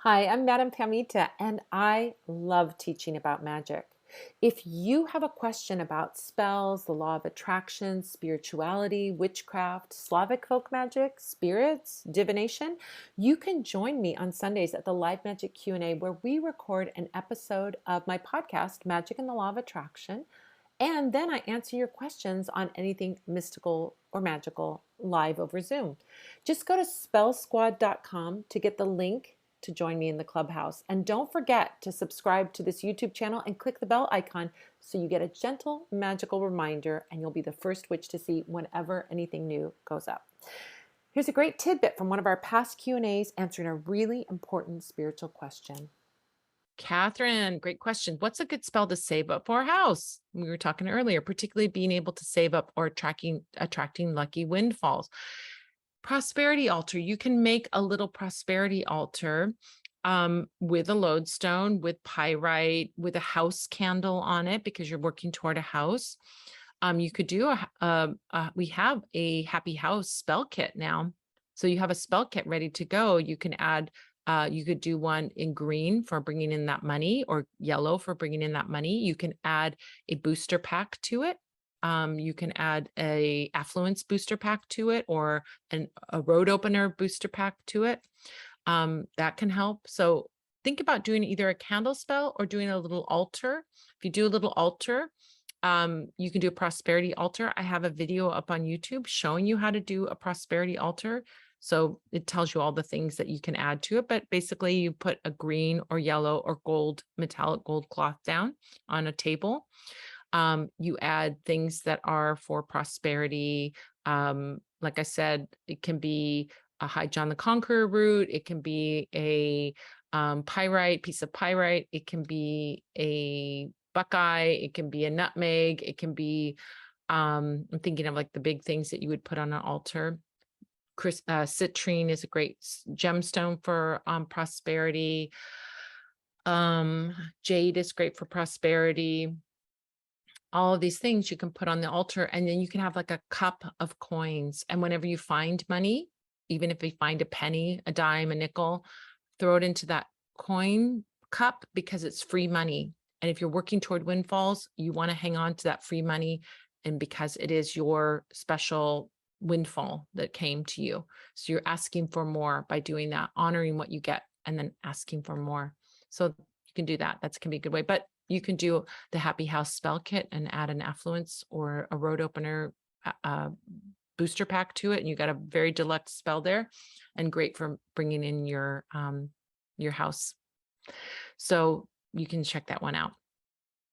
Hi, I'm Madam Pamita, and I love teaching about magic. If you have a question about spells, the law of attraction, spirituality, witchcraft, Slavic folk magic, spirits, divination, you can join me on Sundays at the Live Magic Q&A where we record an episode of my podcast, Magic and the Law of Attraction, and then I answer your questions on anything mystical or magical live over Zoom. Just go to spellsquad.com to get the link to join me in the clubhouse. And don't forget to subscribe to this YouTube channel and click the bell icon so you get a gentle, magical reminder and you'll be the first witch to see whenever anything new goes up. Here's a great tidbit from one of our past Q&As answering a really important spiritual question. Catherine, great question. What's a good spell to save up for a house? We were talking earlier, particularly being able to save up or attracting lucky windfalls. Prosperity altar. You can make a little prosperity altar with a lodestone, with pyrite, with a house candle on it because you're working toward a house. You could do we have a happy house spell kit now. So you have a spell kit ready to go. You can add you could do one in green for bringing in that money or yellow for bringing in that money. You can add a booster pack to it. You can add a Affluence booster pack to it or a road opener booster pack to it. That can help. So think about doing either a candle spell or doing a little altar. If you do a little altar, you can do a prosperity altar. I have a video up on YouTube showing you how to do a prosperity altar. So it tells you all the things that you can add to it. But basically you put a green or yellow or gold, metallic gold cloth down on a table. You add things that are for prosperity. Like I said, it can be a High John the Conqueror root. It can be a piece of pyrite. It can be a buckeye. It can be a nutmeg. It can be, I'm thinking of like the big things that you would put on an altar. Citrine is a great gemstone for prosperity. Jade is great for prosperity. All of these things you can put on the altar, and then you can have like a cup of coins. And whenever you find money, even if you find a penny, a dime, a nickel, throw it into that coin cup because it's free money. And if you're working toward windfalls, you want to hang on to that free money. And because it is your special windfall that came to you. So you're asking for more by doing that, honoring what you get and then asking for more. So you can do that. That can be a good way. But you can do the Happy House spell kit and add an Affluence or a road opener booster pack to it. And you got a very deluxe spell there and great for bringing in your house. So you can check that one out.